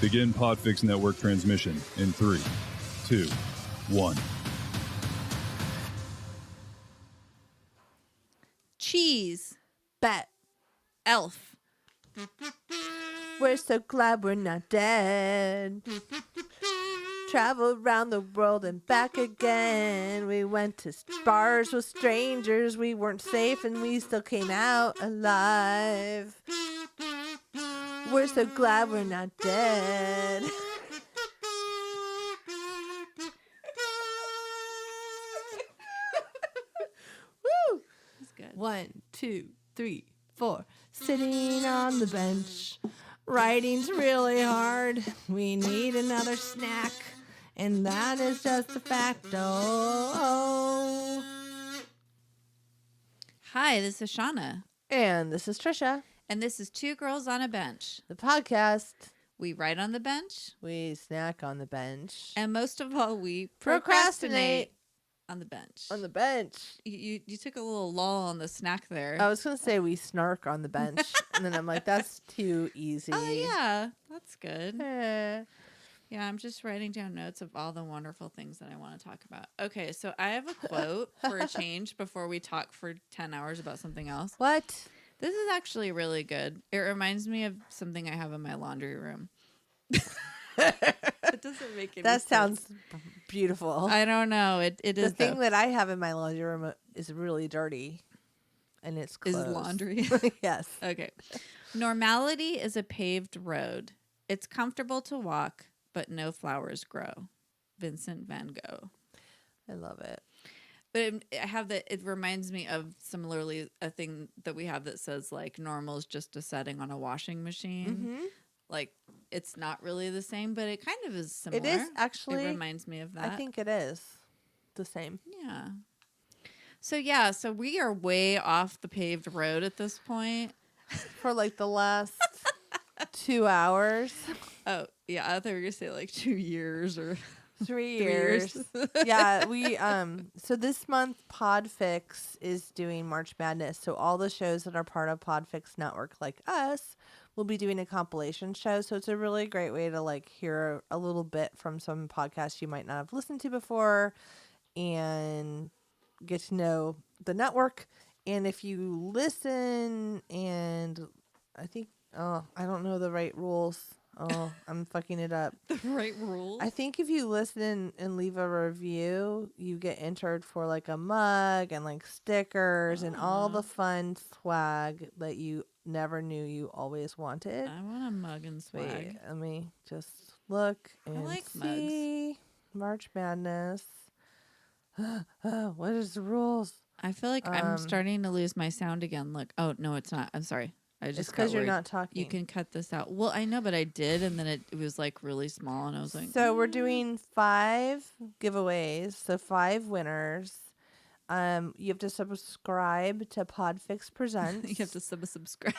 Begin Podfix Network transmission in 3, 2, 1. Cheese. Bet. Elf. We're so glad we're not dead. Traveled around the world and back again. We went to bars with strangers. We weren't safe and we still came out alive. We're so glad we're not dead. Woo! That's good. 1, 2, 3, 4. Sitting on the bench. Writing's really hard. We need another snack. And that is just a fact. Oh. Hi, this is Shauna. And this is Trisha. And this is Two Girls on a Bench. The podcast. We write on the bench. We snack on the bench. And most of all, we Procrastinate on the bench. on the bench. You took a little lull on the snack there. I was going to say we snark on the bench. And then I'm like, that's too easy. Oh, yeah. That's good. Eh. Yeah, I'm just writing down notes of all the wonderful things that I want to talk about. Okay, so I have a quote for a change before we talk for 10 hours about something else. What? This is actually really good. It reminds me of something I have in my laundry room. It doesn't make any That sense. sounds beautiful. I don't know. It The is thing though. that I have in my laundry room is really dirty. And it's Is closed. laundry. Yes. Okay. Normality is a paved road. It's comfortable to walk, but no flowers grow. Vincent van Gogh. I love it. But I have that. It reminds me of similarly a thing that we have that says like normal is just a setting on a washing machine. Mm-hmm. Like it's not really the same, but it kind of is similar. It is actually. It reminds me of that. I think it is the same. Yeah. So we are way off the paved road at this point. For like the last 2 hours. Oh yeah, I thought we were gonna say like 2 years or 3 3 years. Yeah, we so this month Podfix is doing March Madness. So all the shows that are part of Podfix Network like us will be doing a compilation show. So it's a really great way to like hear a little bit from some podcasts you might not have listened to before and get to know the network. And if you listen and I think I don't know the right rules. Oh, I'm fucking it up. the right rules. I think if you listen and leave a review, you get entered for like a mug and like stickers and all the fun swag that you never knew you always wanted. I want a mug and swag. Wait, let me just look and like see. March Madness. What is the rules? I feel like I'm starting to lose my sound again. Look. Oh no, it's not. I'm sorry. I just It's because you're worried. not talking. You can cut this out. Well, I know, but I did, and then it was like really small, and I was like, So we're doing 5 giveaways. So 5 winners. You have to subscribe to Podfix Presents. you have to subscribe.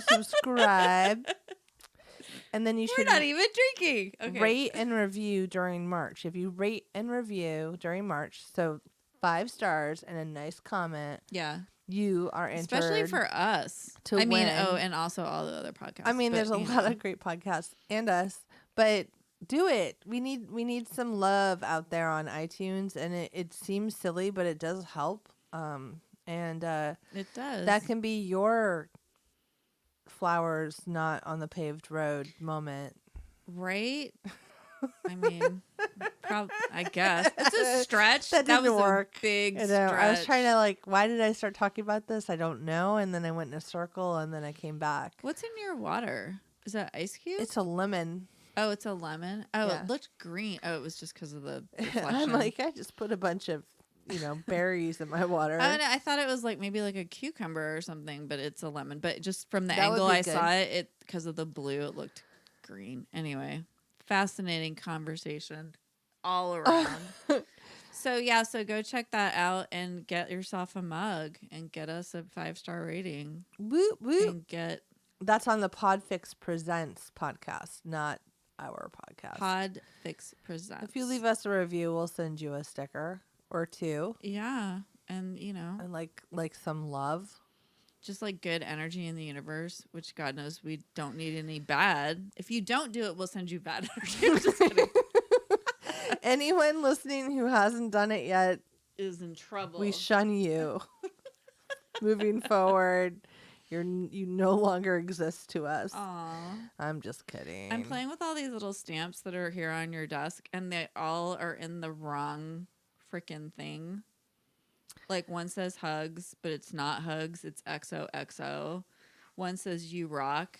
Subscribe. And then you We're should not even drinking. Okay. rate and review during March. If you rate and review during March, so 5 stars and a nice comment, Yeah. you are entered. Especially for us. to I mean, win. and also all the other podcasts. I mean, but, there's a you lot know. of great podcasts and us, but do it. We need some love out there on iTunes, and it seems silly, but it does help. And It does. that can be your flowers not on the paved road moment. Right? I mean, I guess. It's a stretch. That didn't was work. a big I know. stretch. I was trying to like, why did I start talking about this? I don't know. And then I went in a circle, and then I came back. What's in your water? Is that ice cube? It's a lemon. Oh, it's a lemon. Oh, Yeah. It looked green. Oh, it was just because of the reflection. I'm like, I just put a bunch of, berries in my water. I thought it was like maybe like a cucumber or something, but it's a lemon. But just from the That would angle be I good. saw it because of the blue, it looked green. Anyway, fascinating conversation all around. So go check that out and get yourself a mug and get us a 5-star rating. Woo woo. And get That's on the Podfix Presents podcast, not our podcast. Podfix Presents. If you leave us a review, we'll send you a sticker or 2 yeah, and and like some love. just like good energy in the universe, which God knows we don't need any bad. If you don't do it, we'll send you bad energy. I'm just kidding. Anyone listening who hasn't done it yet Is in trouble. we shun you. Moving forward, you no longer exist to us. Aw. I'm just kidding. I'm playing with all these little stamps that are here on your desk, and they all are in the wrong freaking thing. Like one says hugs, but it's not hugs. It's XOXO. One says you rock,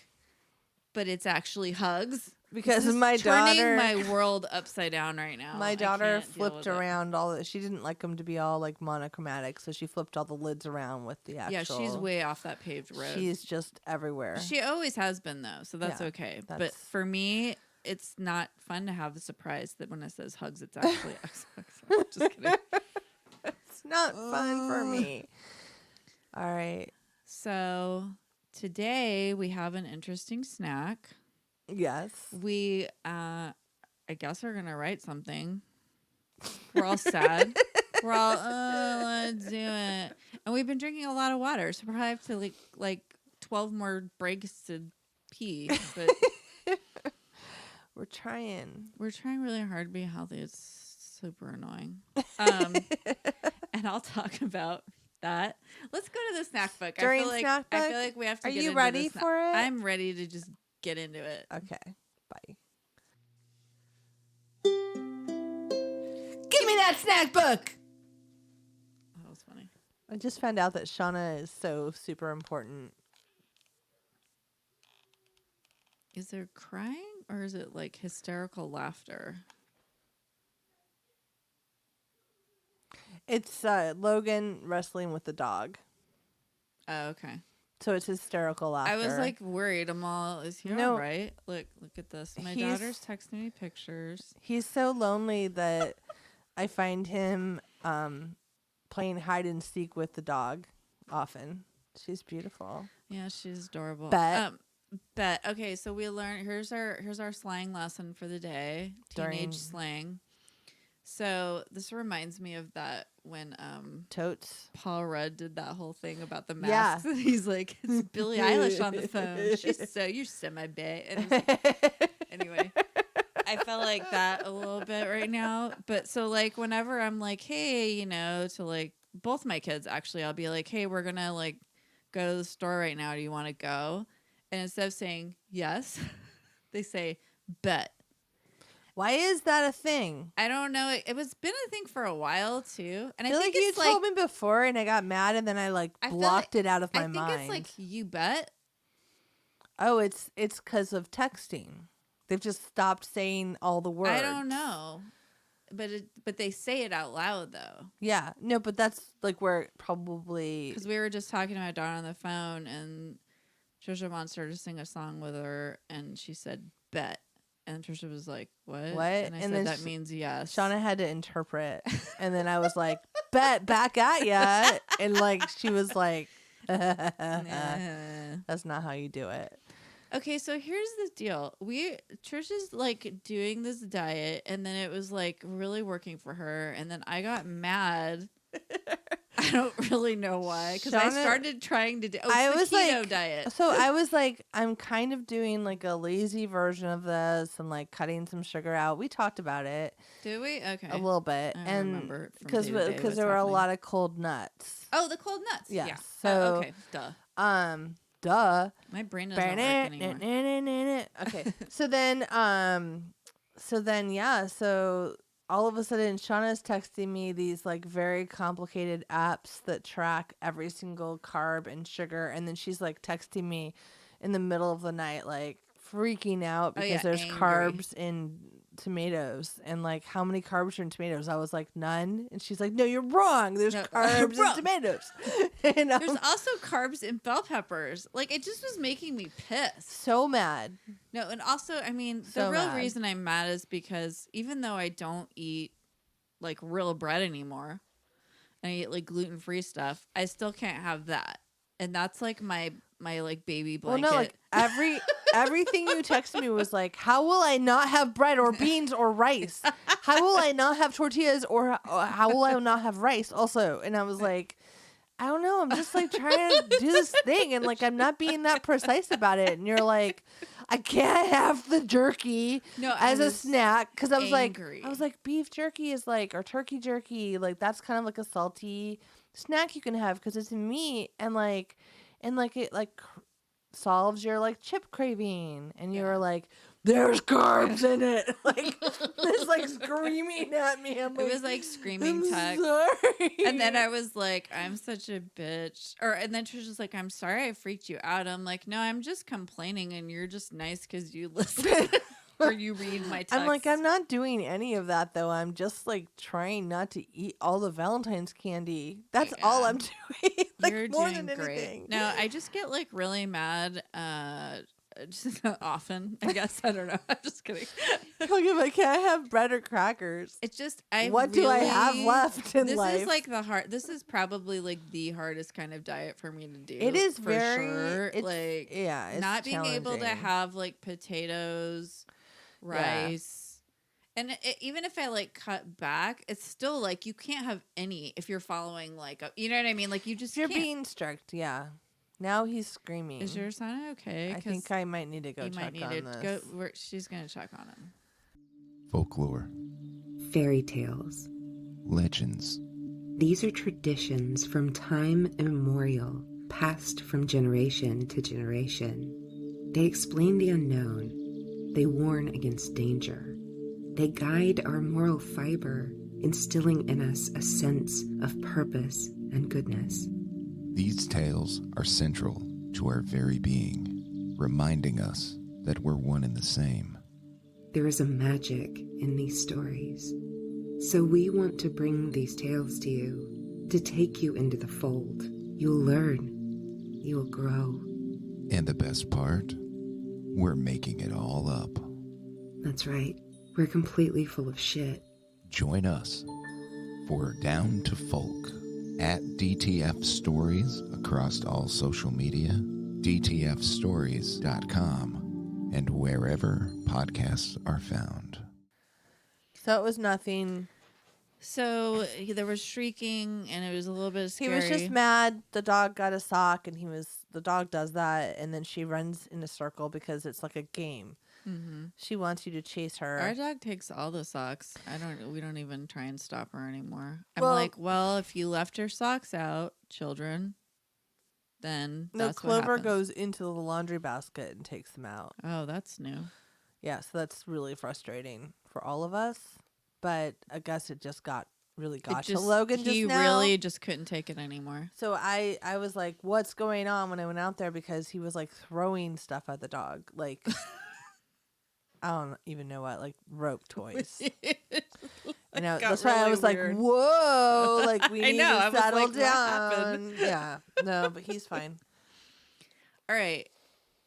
but it's actually hugs. Because This is my daughter, turning my world upside down right now. my I daughter can't deal flipped with it. around all the. She didn't like them to be all like monochromatic, so she flipped all the lids around with the actual. Yeah, she's way off that paved road. She's just everywhere. She always has been though, so that's Yeah, okay. But that's- for me, it's not fun to have the surprise that when it says hugs, it's actually XOXO. Just kidding. It's not fun for me. All right. So today we have an interesting snack. Yes. We, I guess, are gonna write something. We're all sad. We're all, let's do it. And we've been drinking a lot of water, so we probably have to like 12 more breaks to pee. But We're trying. we're trying really hard to be healthy. It's super annoying. And I'll talk about that. Let's go to the snack book. During I feel like snack I book? feel like we have to. Are get you into ready the for it? I'm ready to just get into it. Okay. Bye. Give me that snack book. That was funny. I just found out that Shauna is so super important. Is there crying or is it like hysterical laughter? It's Logan wrestling with the dog. Oh, okay. So it's hysterical laughter. I was like worried. I'm all, is he No. all right? Look at this. My He's- daughter's texting me pictures. he's so lonely that I find him playing hide and seek with the dog often. She's beautiful. Yeah, she's adorable. Bet. Bet. Okay, so we learned. Here's our slang lesson for the day. Teenage During- slang. So this reminds me of that when Totes. Paul Rudd did that whole thing about the Yeah. masks. He's like, it's Billie Eilish on the phone. She's so you're semi-bae. And it's like, anyway, I felt like that a little bit right now. But so like whenever I'm like, hey, to like both my kids actually, I'll be like, hey, we're gonna like go to the store right now. Do you want to go? And instead of saying yes, they say bet. Why is that a thing? I don't know. It was been a thing for a while too, and I I feel think like you it's told me before, and I got mad, and then I like I feel blocked like- it out of my I think mind. it's like you bet. Oh, it's because of texting. They've just stopped saying all the words. I don't know, but they say it out loud though. Yeah, no, but that's like where it probably. Because we were just talking to my daughter on the phone, and Trisha wants her to sing a song with her, and she said bet, and Trisha was like, "What?" What? And I And said then that means yes. Shauna had to interpret, and then I was like, "Bet back at ya," and like she was like, "That's not how you do it." Okay, so here's the deal. Trisha's like doing this diet, and then it was like really working for her, and then I got mad. I don't really know why, because I Shauna- started trying to do. I It's was the keto like- diet. So I was like, I'm kind of doing like a lazy version of this, and like cutting some sugar out. We talked about it Do we? Okay. a little bit, I and remember it from because day to day what's there were a happening. lot of cold nuts. Oh, the cold nuts. Yes, Yeah. so- Okay. Duh. Duh. My brain doesn't work anymore. Okay. So then yeah, so all of a sudden Shauna's texting me these like very complicated apps that track every single carb and sugar, and then she's like texting me in the middle of the night like freaking out Oh, because yeah, there's angry. carbs in tomatoes, and like, how many carbs are in tomatoes? I was like, none, and she's like, no, you're wrong, there's No, carbs in wrong. tomatoes. And I'm There's also carbs in bell peppers. Like, it just was making me pissed. so mad. No, and also, I mean, the So real mad. reason I'm mad is because even though I don't eat like real bread anymore, and I eat like gluten-free stuff, I still can't have that. And that's like my like baby blanket. Well, no, like everything you texted me was like, how will I not have bread or beans or rice? How will I not have tortillas or how will I not have rice also? And I was like, I don't know. I'm just like trying to do this thing, and like I'm not being that precise about it. And you're like, I can't have the jerky as a snack because I was angry. like, beef jerky is like, or turkey jerky, like that's kind of like a salty snack you can have because it's meat, and it like solves your like chip craving, and you were like, there's carbs in it. Like it's like screaming at me. It was like screaming text. Sorry. And then I was like, I'm such a bitch. And then Trisha's like, I'm sorry I freaked you out. I'm like, no, I'm just complaining and you're just nice because you listen or you read my text. I'm like, I'm not doing any of that though. I'm just like trying not to eat all the Valentine's candy. That's all I'm doing. Like you're more doing than great. anything. No, I just get like really mad just often, I guess. I don't know. I'm just kidding. Like if I can't have bread or crackers, It's just what do I have left in life? This is like this is probably like the hardest kind of diet for me to do. It is for very sure. it's, Like it's not being able to challenging. have like potatoes, rice. And even if I like cut back, it's still like you can't have any if you're following like you know what I mean? Like you just You're can't. being strict, yeah. Now he's screaming. Is your son okay? I think I might need to go check on this. She's gonna check on him. Folklore. Fairy tales. Legends. These are traditions from time immemorial, passed from generation to generation. They explain the unknown. They warn against danger. They guide our moral fiber, instilling in us a sense of purpose and goodness. These tales are central to our very being, reminding us that we're one and the same. There is a magic in these stories. So we want to bring these tales to you, to take you into the fold. You'll learn. You'll grow. And the best part? We're making it all up. That's right. We're completely full of shit. Join us for Down to Folk at DTF Stories across all social media, dtfstories.com, and wherever podcasts are found. So it was nothing. So there was shrieking, and it was a little bit scary. He was just mad. The dog got a sock, and the dog does that, and then she runs in a circle because it's like a game. Mm-hmm. She wants you to chase her. Our dog takes all the socks. We don't even try and stop her anymore. I'm Well- like, well, if you left your socks out, children, then No, that's what Clover happens. goes into the laundry basket and takes them out. Oh, that's new. Yeah, so that's really frustrating for all of us. But I guess it just got really to Logan just he now. really just couldn't take it anymore. So I was like, what's going on when I went out there? Because he was like throwing stuff at the dog. Like, I don't even know what, like rope toys. You know, that's why I really was weird. like, whoa, like we I need know, I to was settle like, what down. happened? Yeah, no, but he's fine. All right.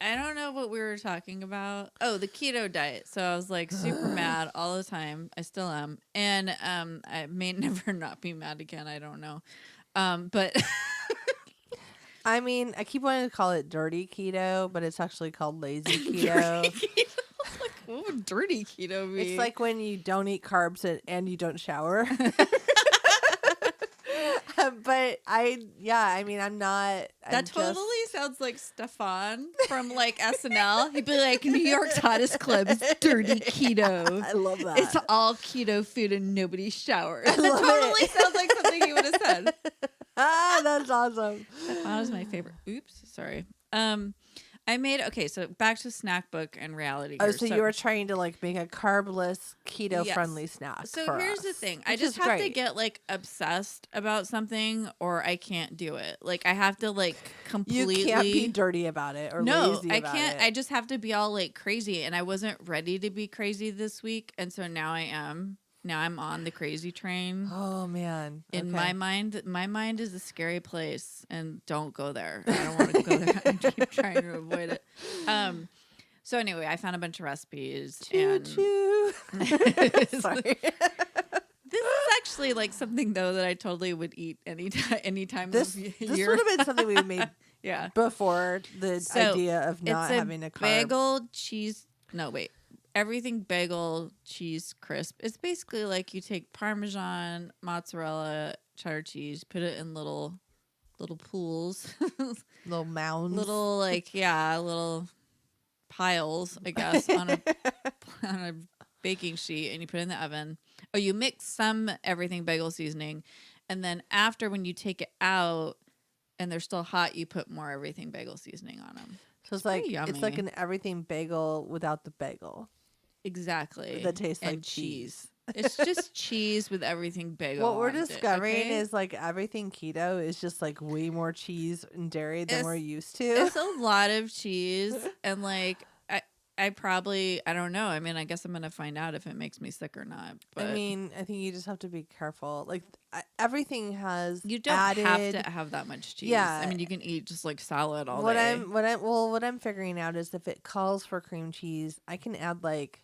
I don't know what we were talking about. Oh, the keto diet. So I was like super mad all the time. I still am. And I may never not be mad again. I don't know. But I mean, I keep wanting to call it dirty keto, but it's actually called lazy keto. Dirty keto? Like, what would dirty keto be? It's like when you don't eat carbs and you don't shower. But I mean, I'm not. That totally sounds like Stefan from like SNL. He'd be like, New York's hottest club is dirty keto. I love that. It's all keto food and nobody showers. That love totally it. sounds like something he would have said. That's awesome. Stefan is my favorite. Oops, sorry. So back to snack book and reality. Oh, here. so you were trying to like make a carbless, keto-friendly snack. So for here's us, the thing: I which just is have to great. get like obsessed about something, or I can't do it. Like I have to like completely. You can't be dirty about it or No, lazy I about can't. it. I just have to be all like crazy, and I wasn't ready to be crazy this week, and so now I am. Now I'm on the crazy train. Oh man! In Okay. my mind is a scary place, and don't go there. I don't want to go there. I keep trying to avoid it. So anyway, I found a bunch of recipes, and Choo. Sorry. this is actually like something though that I totally would eat anytime This of year. would have been something we made Yeah. before the So, idea of not it's having a carb. bagel cheese. No, wait. Everything bagel cheese crisp. It's basically like you take Parmesan, mozzarella, cheddar cheese, put it in little little pools, Little mounds. little little piles, I guess, on a baking sheet, and you put it in the oven. Oh, you mix some everything bagel seasoning, and then after, when you take it out and they're still hot, you put more everything bagel seasoning on them. So it's like yummy. an everything bagel without the bagel. Exactly. That tastes And like cheese. It's just cheese with everything bagel. What we're on it, discovering okay? is like everything keto is just like way more cheese and dairy than we're used to. It's a lot of cheese, and like I probably, I don't know. I mean, I guess I'm gonna find out if it makes me sick or not. But I mean, I think you just have to be careful. Like everything has you don't added, have to have that much cheese. Yeah. I mean, you can eat just like salad all what day. what I'm figuring out is if it calls for cream cheese, I can add like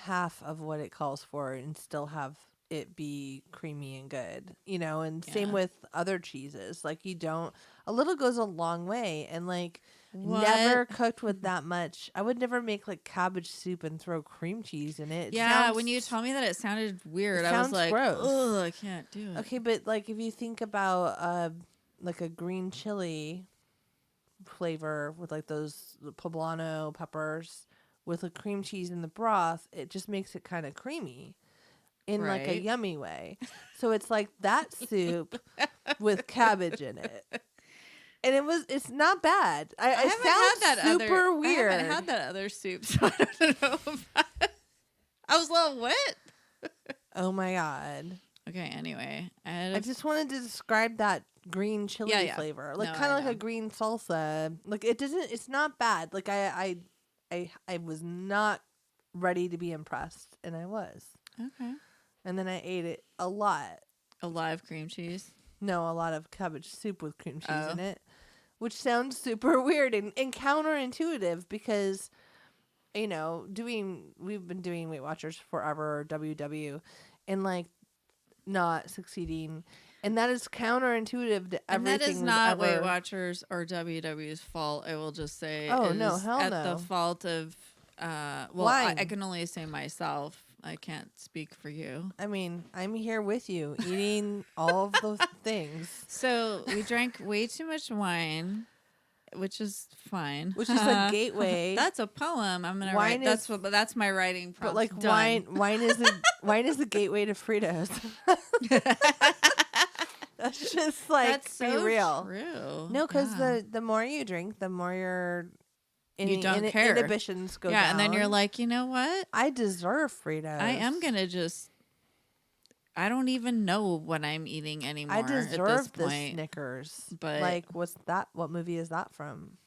half of what it calls for and still have it be creamy and good, you know. And same Yeah. with other cheeses. Like a little goes a long way. And like What? never cooked with that much. I would never make like cabbage soup and throw cream cheese in it. Yeah, when you told me that, it sounded weird. I was sounds like, gross. ugh, I can't do it. Okay, but like if you think about like a green chili flavor with like those poblano peppers with a cream cheese in the broth, it just makes it kind of creamy in like a Right. yummy way. So it's like that soup with cabbage in it. And it's not bad. It haven't sounds had that super weird. I haven't had that other soup, so I don't know about it. I was a little wet. Oh my god. Okay, anyway. I I just wanted to describe that green chili Yeah. flavor. Like No, kind I of like know. a green salsa. Like it's not bad. Like I was not ready to be impressed, and I was. Okay. And then I ate it a lot. A live cream cheese. No, a lot of cabbage soup with cream cheese Oh. in it, which sounds super weird and counterintuitive because, you know, we've been doing Weight Watchers forever, WW, and like not succeeding. And that is counterintuitive to And everything that is we've not ever... Weight Watchers or WW's fault. I will just say. Oh, it no, is hell at no. the fault of. Well, Wine. I can only say myself. I can't speak for you. I mean, I'm here with you, eating all of those things. So we drank way too much wine, which is fine. Which is a gateway. That's a poem. I'm gonna Wine write. is- That's my writing But prompt. like Done. wine is the gateway to Fritos. That's just like That's be so real. true. No, because Yeah. the more you drink, the more your You don't care. inhibitions go Yeah, down. and then you're like, you know what? I deserve Fritos. I am gonna just. I don't even know what I'm eating anymore. I at this deserve this point. Snickers. but- like, what's that? What movie is that from?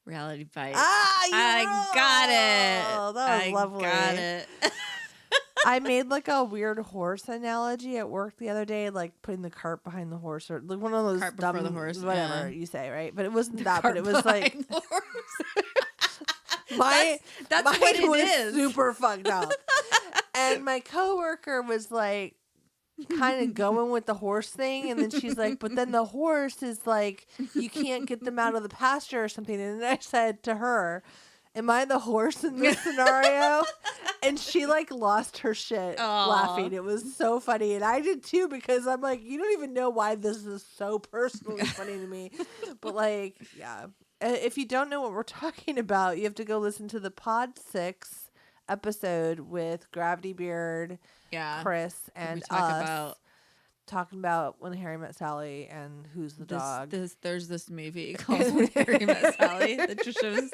Reality Bites. Ah, you I got it. roll! That was lovely. Got it. I made like a weird horse analogy at work the other day, like putting the cart behind the horse, or like one of those Cart before dumb, the horse, whatever yeah. you say, right? But it wasn't that. Cart But it was like behind the horse. mine That's what it was is. super fucked up. And my coworker was like kind of going with the horse thing, and then she's like, but then the horse is like, you can't get them out of the pasture or something. And then I said to her, am I the horse in this scenario? And she like lost her shit Aw. laughing. It was so funny. And I did too, because I'm like, you don't even know why this is so personally funny to me. But like, yeah. If you don't know what we're talking about, you have to go listen to the Podfix episode with Gravity Beard, Yeah. Chris, and we talk us about talking about When Harry Met Sally and Who's the Dog. There's this movie called When Harry Met Sally that just shows.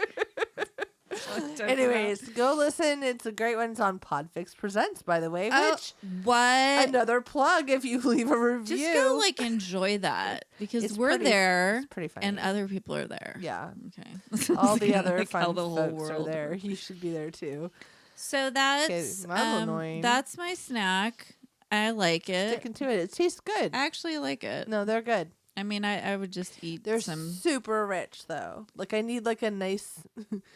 Anyways, go listen. It's a great one. It's on Podfix Presents, by the way, which what? another plug if you leave a review. Just go like enjoy that because It's we're pretty- there It's pretty funny. and other people are there. Yeah. Okay. All the Kinda other like how fun the whole folks are world there. You should be there too. So that's that's annoying. That's my snack. I like it. Sticking to it. It tastes good. I actually like it. No, they're good. I mean, I would just eat They're some super rich though. Like I need like a nice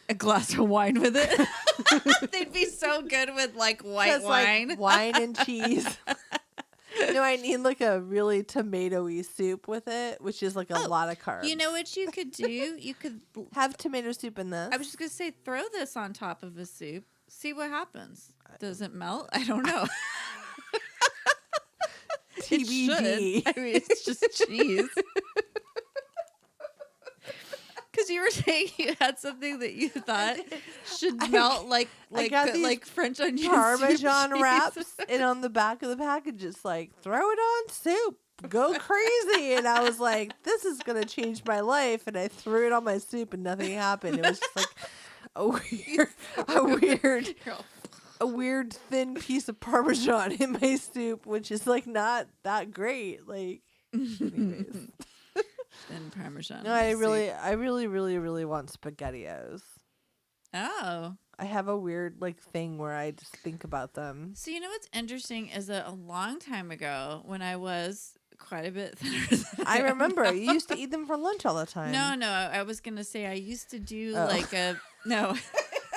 a glass of wine with it. They'd be so good with like white 'cause, wine. like, wine and cheese. No, I need like a really tomatoey soup with it, which is like a lot of carbs. You know what you could do? You could. have tomato soup in this. I was just gonna say, throw this on top of a soup. See what happens. Does it melt? I don't know. It TBD. should. I mean, it's just cheese. Because you were saying you had something that you thought should melt like got these like French onion Parmesan cheese. wraps, and on the back of the package, it's like, throw it on soup, go crazy. And I was like, this is gonna change my life. And I threw it on my soup, and nothing happened. It was just like a weird thin piece of Parmesan in my soup, which is like not that great. Like, anyways. And Parmesan. No, I really want SpaghettiOs. Oh. I have a weird like thing where I just think about them. So you know what's interesting is that a long time ago when I was quite a bit thinner than I remember am you used to eat them for lunch all the time. No, I was gonna say I used to do like a no.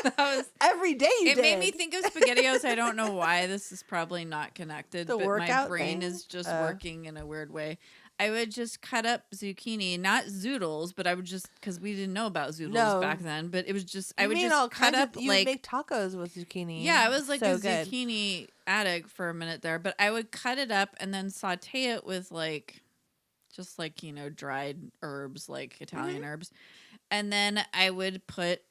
That was Every day you it did. made me think of SpaghettiOs. I don't know why. This is probably not connected, The but my workout brain thing? is just working in a weird way. I would just cut up zucchini, not zoodles, but I would just because we didn't know about zoodles No. back then. But it was just I You would made just all cut kinds up of, you like make tacos with zucchini. yeah, I was like so a good. zucchini addict for a minute there. But I would cut it up and then saute it with like just like dried herbs, like Italian herbs, and then I would put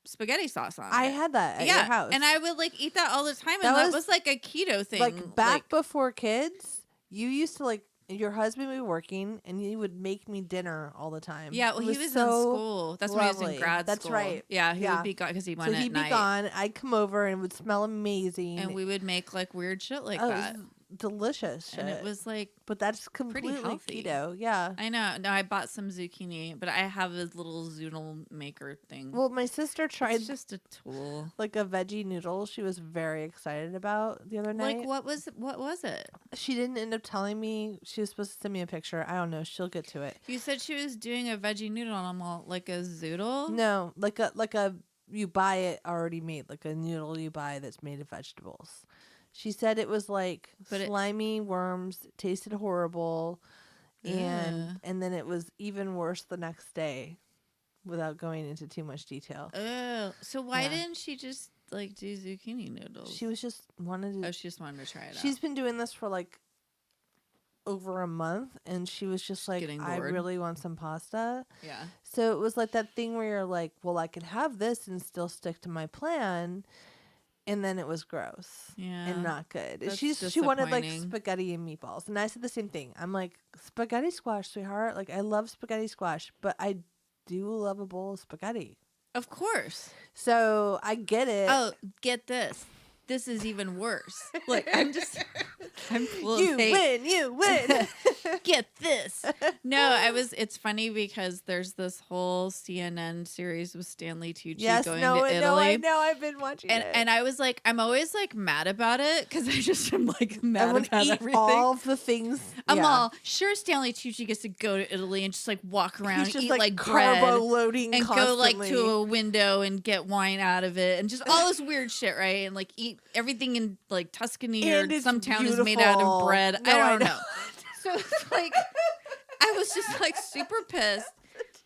spaghetti sauce on I it. had that at your house. And I would like eat that all the time, That and that was, was like a keto thing. like back before kids, you used to like your husband would be working and you would make me dinner all the time. yeah, well, It he was in so school. That's when he was lovely. in grad That's school. right. Yeah, he Yeah. would be gone because he So went at he'd be night, gone. I'd come over and it would smell amazing. and we would make like weird shit like Oh, it that. was delicious shit. And it was like but that's completely healthy. keto. Yeah. I know. No, I bought some zucchini, but I have a little zoodle maker thing. Well, my sister tried it's just a tool. like a veggie noodle she was very excited about the other night. Like what was it? She didn't end up telling me. She was supposed to send me a picture. I don't know. She'll get to it. You said she was doing a veggie noodle, and I'm all like a zoodle. No, like a you buy it already made, like a noodle you buy that's made of vegetables. She said it was like slimy worms, tasted horrible, and then it was even worse the next day, without going into too much detail. Oh, so why Yeah. didn't she just like do zucchini noodles? She was just wanted to. Oh, she just wanted to try it out. She's been doing this for like over a month, and she was just like, Getting I bored. really want some pasta. Yeah. So it was like that thing where you're like, well, I could have this and still stick to my plan. And then it was gross and not good. That's She wanted like disappointing. spaghetti and meatballs. And I said the same thing. I'm like, spaghetti squash, sweetheart. Like, I love spaghetti squash, but I do love a bowl of spaghetti. Of course. So I get it. Oh, get this. This is even worse. Like I'm full you of hate. win, you win. Get this. No, it's funny because there's this whole CNN series with Stanley Tucci going to Italy. No, I know. I've been watching it. And I was like, I'm always like mad about it because I just am like I mad would about eat everything. all of the things. I'm yeah. all sure Stanley Tucci gets to go to Italy and just like walk around He's and just eat like carbo bread loading and constantly. go like to a window and get wine out of it and just all this weird shit, right? And like eat everything in like Tuscany And or it's some town is made out of beautiful. bread. No, I I don't know. know. So it's like I was just like super pissed.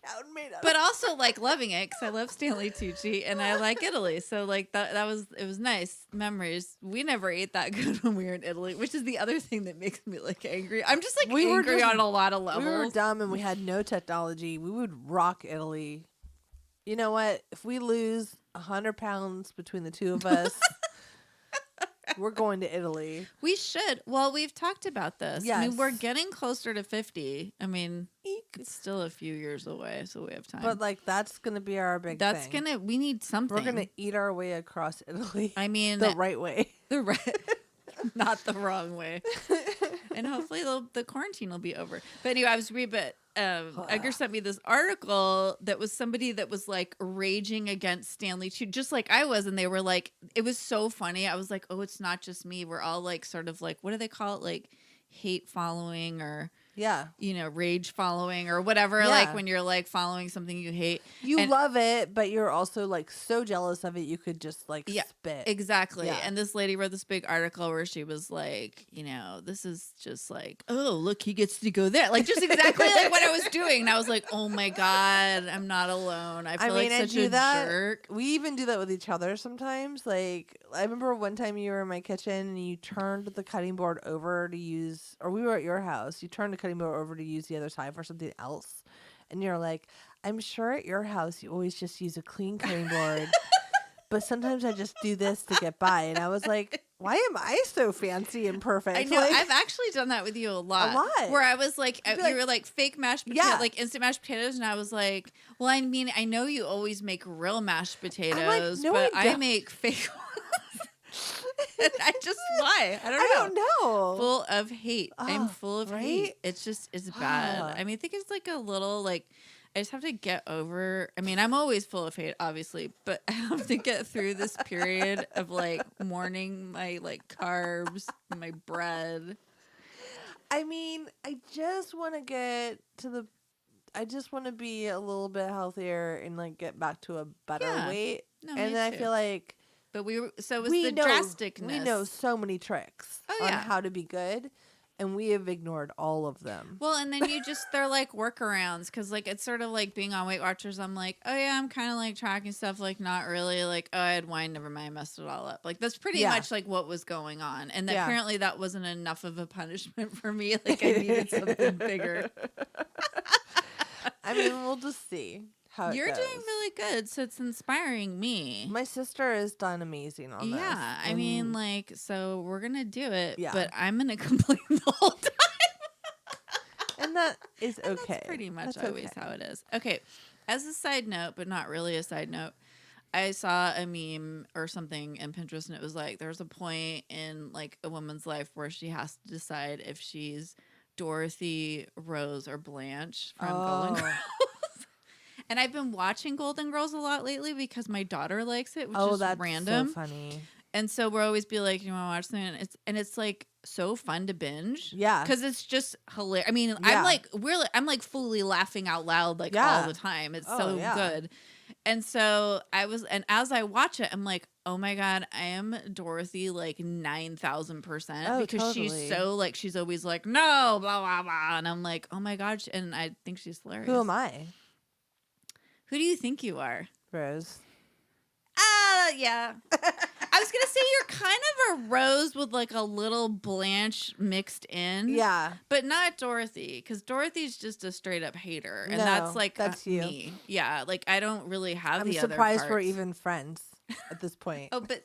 Town made out But also like loving it because I love Stanley Tucci and I like Italy. So like it was nice memories. We never ate that good when we were in Italy, which is the other thing that makes me like angry. I'm just like We were angry just- on a lot of levels. We were dumb and we had no technology. We would rock Italy. You know what? If we lose 100 pounds between the two of us, we're going to Italy. We should. Well, we've talked about this. I Yes. mean, we're getting closer to 50. I mean, Eek. it's still a few years away, so we have time. But like that's gonna be our big that's thing. we need something. We're gonna eat our way across Italy I mean, the right way. the right, not the wrong way. And hopefully the quarantine will be over. But anyway, I was reading, Edgar sent me this article that was somebody that was like raging against Stanley Tucci, just like I was. And they were like, it was so funny. I was like, oh, it's not just me. We're all like, sort of like, what do they call it? Like hate following or Yeah. rage following or whatever. Yeah. Like when you're like following something you hate. You And- love it, but you're also like so jealous of it you could just like Yeah, spit. Exactly. Yeah. And this lady wrote this big article where she was like, this is just like, oh, look, he gets to go there. Like just exactly like what I was doing. And I was like, oh my God, I'm not alone. I feel like I such do a that. jerk. We even do that with each other sometimes. Like I remember one time you were in my kitchen and you turned the cutting board over to use, or we were at your house. You turned the cutting board over to use the other side for something else, and you're like, "I'm sure at your house you always just use a clean cutting board, but sometimes I just do this to get by." And I was like, "Why am I so fancy and perfect?" I know. Like, I've actually done that with you a lot. lot. Where I was like, You'd be you like- were like fake mashed potatoes, Yeah. like instant mashed potatoes. And I was like, well, I mean, I know you always make real mashed potatoes, "No, but I I don't." make fake ones. And I just lie. I don't know. I don't know. Full of hate. I'm Oh, full of right? hate. It's bad. Ah. I mean, I think it's like a little like I just have to get over. I mean, I'm always full of hate, obviously, but I have to get through this period of like mourning my like carbs, my bread. I mean, I just want to get to the. I just want to be a little bit healthier and like get back to a better Yeah. weight. No, And me then I too. feel like But it was the we know drasticness. we know so many tricks Oh, on yeah. how to be good, and we have ignored all of them. Well, and then they're like workarounds because like it's sort of like being on Weight Watchers. I'm like, oh yeah, I'm kind of like tracking stuff, like not really. Like, oh, I had wine, never mind, I messed it all up. Like that's pretty Yeah. much like what was going on, and Yeah. apparently that wasn't enough of a punishment for me. Like I needed something bigger. I mean, we'll just see how You're it goes. doing really good, so it's inspiring me. My sister has done amazing on this. Yeah, I mean, like, so we're gonna do it, Yeah. but I'm gonna complain the whole time. and that is And okay. That's pretty much That's always okay. how it is. Okay. As a side note, but not really a side note, I saw a meme or something in Pinterest, and it was like there's a point in like a woman's life where she has to decide if she's Dorothy, Rose, or Blanche from Golden Oh. Girls. And I've been watching Golden Girls a lot lately because my daughter likes it, which Oh, is that's random. so funny. And so we'll always be like, you want to watch something? And it's like so fun to binge. Yeah. Because it's just hilarious. I mean, Yeah. I'm like fully laughing out loud like Yeah. all the time. It's Oh, so yeah. good. And so and as I watch it, I'm like, oh my God, I am Dorothy like 9,000% Oh, because totally. she's so like, she's always like, no, blah, blah, blah. And I'm like, oh my God. And I think she's hilarious. Who am I? Who do you think you are? Rose. Yeah. I was gonna say you're kind of a Rose with like a little Blanche mixed in. Yeah. But not Dorothy, because Dorothy's just a straight up hater, and No, that's like that's you. me. Yeah, like I don't really have I'm the other surprised we're parts. even friends at this point. Oh, but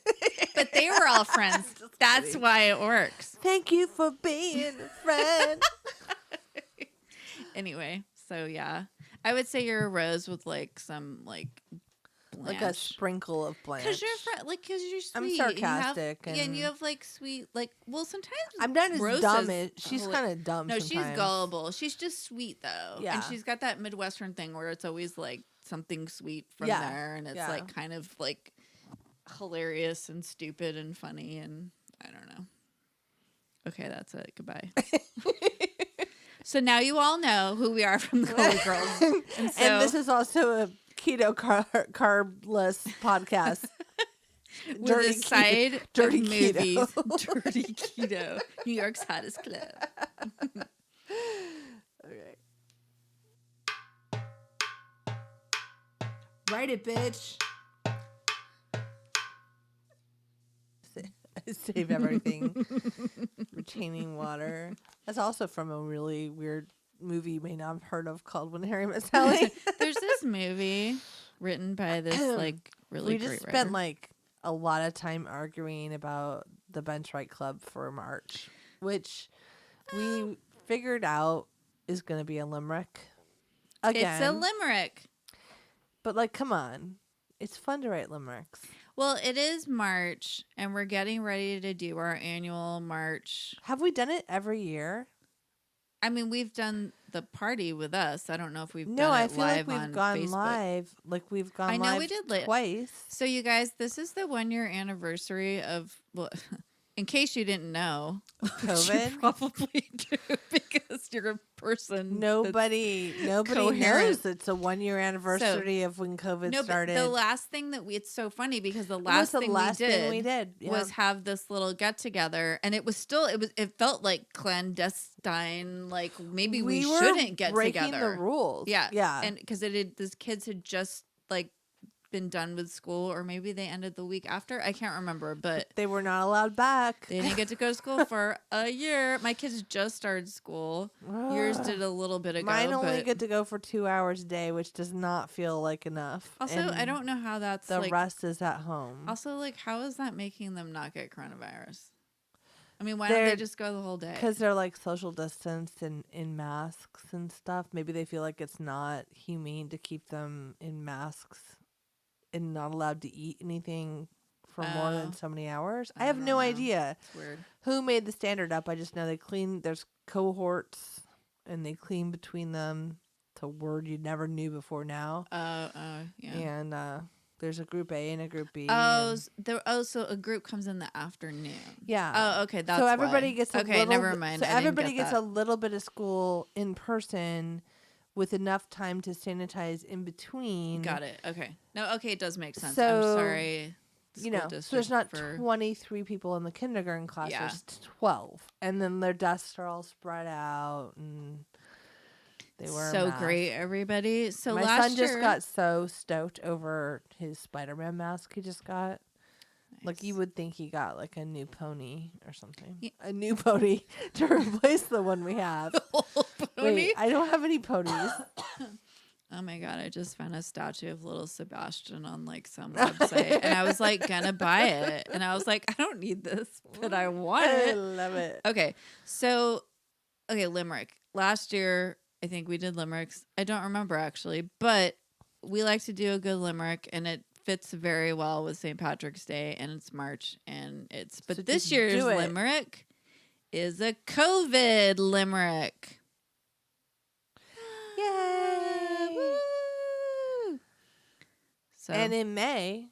they were all friends. That's kidding. why it works. Thank you for being a friend. Anyway, so yeah, I would say you're a Rose with like some like Blanche. Like a sprinkle of Blanche. Because you're you're sweet. I'm and you have- sarcastic and and- you have like sweet, like, well, sometimes I'm not as Rose dumb is as she's hila- kind of dumb. No, sometimes. she's gullible. She's just sweet though. Yeah. And she's got that Midwestern thing where it's always like something sweet from Yeah. there, and it's Yeah. like kind of like hilarious and stupid and funny, and I don't know. Okay, that's it. Goodbye. So now you all know who we are from the Golden Girls. And, so, And this is also a keto carbless podcast. with a side dirty of movies. keto. Dirty Keto. New York's hottest club. Okay. Write it, bitch. Save everything. Retaining water. That's also from a really weird movie you may not have heard of called When Harry Met Sally. There's this movie written by this like really We great just writer. spent like a lot of time arguing about the Bench Right Club for March, which we figured out is going to be a limerick. Again. It's a limerick. But like, come on. It's fun to write limericks. Well, it is March, and we're getting ready to do our annual March. Have we done it every year? I mean, we've done the party with us. I don't know if we've No, done I it feel like live we've on gone Facebook. live. Like we've gone I know live we did twice. So, you guys, this is the 1 year anniversary of, well, in case you didn't know, which you COVID? probably do because you're a person. Nobody coherent. knows it's a 1-year anniversary of when COVID No, started. but the last thing that it's so funny because the It was last the thing last we thing we did, was have this little get together, and it felt like clandestine, like maybe we were shouldn't get breaking together. the rules. Yeah, and because these kids had just like been done with school, or maybe they ended the week after. I can't remember, but They were not allowed back. they didn't get to go to school for a year. My kids just started school. Yours did a little bit ago. Mine only but get to go for 2 hours a day, which does not feel like enough. also, And I don't know how that's the like. rest is at home. Also, like, how is that making them not get coronavirus? I mean, why don't they just go the whole day? Because they're like social distance and in masks and stuff. Maybe they feel like it's not humane to keep them in masks and not allowed to eat anything for more than so many hours. I have don't no know. idea It's weird. who made the standard up. I just know they clean. There's cohorts and they clean between them. It's a word you never knew before now. Yeah. And there's a group A and a group B. Oh, and- so a group comes in the afternoon. yeah. Oh, okay. That's so everybody why. gets a okay. little Never bit- mind. So I didn't everybody get gets that. a little bit of school in person with enough time to sanitize in between. Got it. Okay. No. Okay. It does make sense. So, I'm sorry. You know, so there's not 23 people in the kindergarten class. Yeah. There's 12, and then their desks are all spread out, and they wear so masks. great, everybody. So My last son just year, got so stoked over his Spider-Man mask he just got. Like you would think he got like a new pony or something. Yeah. A new pony to replace the one we have. pony? Wait, I don't have any ponies. Oh my god! I just found a statue of little Sebastian on like some website, and I was like gonna buy it, and I was like, I don't need this, but I want I it. love it. Okay, so limerick. Last year, I think we did limericks. I don't remember actually, but we like to do a good limerick, and it fits very well with St. Patrick's Day, and it's March, and it's. But So this just year's do it. limerick is a COVID limerick. Yay! Woo! So And in May,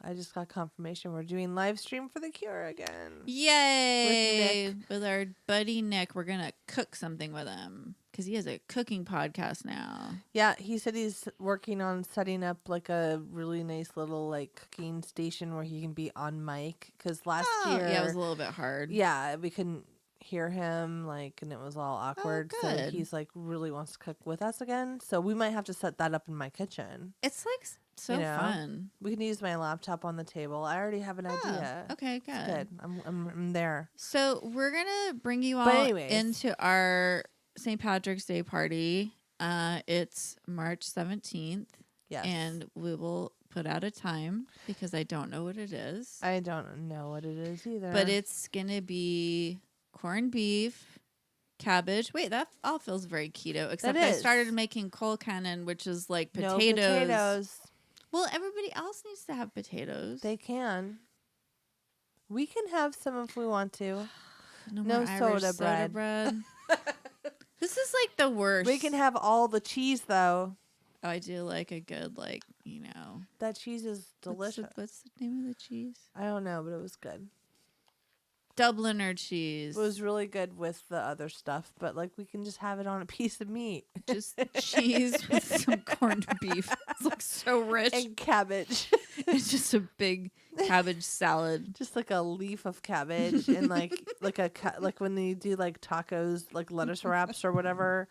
I just got confirmation we're doing live stream for the cure again. yay! With our buddy Nick, we're gonna cook something with him because he has a cooking podcast now. Yeah, he said he's working on setting up like a really nice little like cooking station where he can be on mic. Because last year, yeah, it was a little bit hard. yeah, we couldn't hear him like, and it was all awkward. So good. he's like really wants to cook with us again. So we might have to set that up in my kitchen. It's like so You know? fun. We can use my laptop on the table. I already have an idea. Okay, good. It's good. I'm there. So we're gonna bring you But all anyways. into our St. Patrick's Day party. It's March 17th, Yes. and we will put out a time because I don't know what it is. I don't know what it is either. But it's gonna be corned beef, cabbage. Wait, that all feels very keto. Except I is. started making col cannon, which is like no potatoes. potatoes. Well, everybody else needs to have potatoes. They can. We can have some if we want to. no no more Irish soda bread. This is like the worst. We can have all the cheese though. Oh, I do like a good That cheese is delicious. What's the name of the cheese? I don't know, but it was good. Dubliner cheese. It was really good with the other stuff, but like we can just have it on a piece of meat. Just cheese with some corned beef. It's like so rich. And cabbage. It's just a big cabbage salad. Just like a leaf of cabbage and like like when they do like tacos, like lettuce wraps or whatever.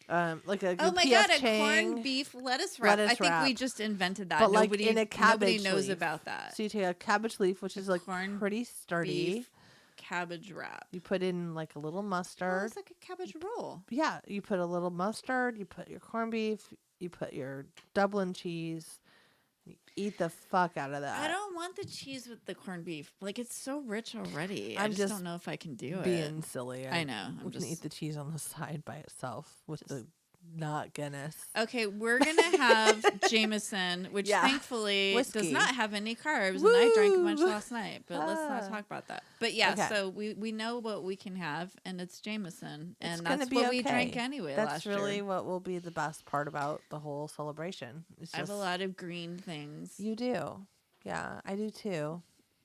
Like a Oh my P.F. god, a Chang. corned beef lettuce wrap. Lettuce I think we wrap. just invented that. But, like, nobody in a cabbage knows leaf. about that. So you take a cabbage leaf, which is like corned pretty sturdy. Beef cabbage wrap. You put in like a little Oh, mustard. it's like a cabbage roll. Yeah, you put a little mustard, you put your corned beef, you put your Dublin cheese. You eat the fuck out of that. I don't want the cheese with the corned beef. Like it's so rich already. I I'm just just don't know if I can do it. being silly. I know. I'm We can just eat the cheese on the side by itself with the not Guinness. Okay, we're gonna have Jameson, which Yeah. thankfully does Whiskey. not have any carbs, and I drank a bunch Woo! last night. But let's not Ah. talk about that. But yeah, Okay. so we know what we can have, and it's Jameson, It's and gonna that's be what we okay. drank anyway That's last really year. what will be the best part about the whole celebration. It's I have a just- lot of green things, You do. Yeah, I do too.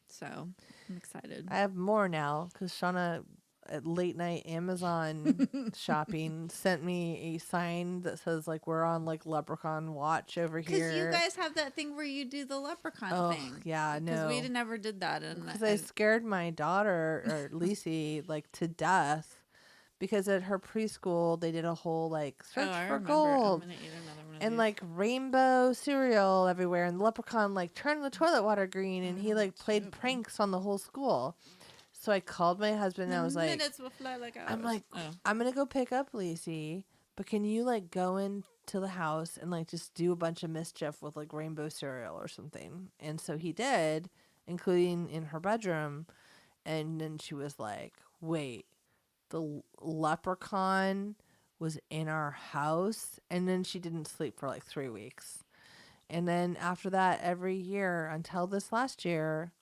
so I'm excited. I have more now because Shauna at late night Amazon shopping sent me a sign that says like we're on like leprechaun watch over here. Because you guys have that thing where you do the leprechaun Oh thing. yeah, Because no. we never did that. Because I scared my daughter or Lisi like to death. Because at her preschool they did a whole like search I for remember. gold. I'm gonna eat another one of And these. like rainbow cereal everywhere, and the leprechaun like turned the toilet water green, and he like played pranks on the whole school. So I called my husband and I was like, minutes will fly like hours. I'm like, Oh. I'm gonna go pick up Lacey, but can you like go into the house and like just do a bunch of mischief with like rainbow cereal or something? And so he did, including in her bedroom. And then she was like, wait, the leprechaun was in our house? And then she didn't sleep for like 3 weeks. And then after that, every year until this last year,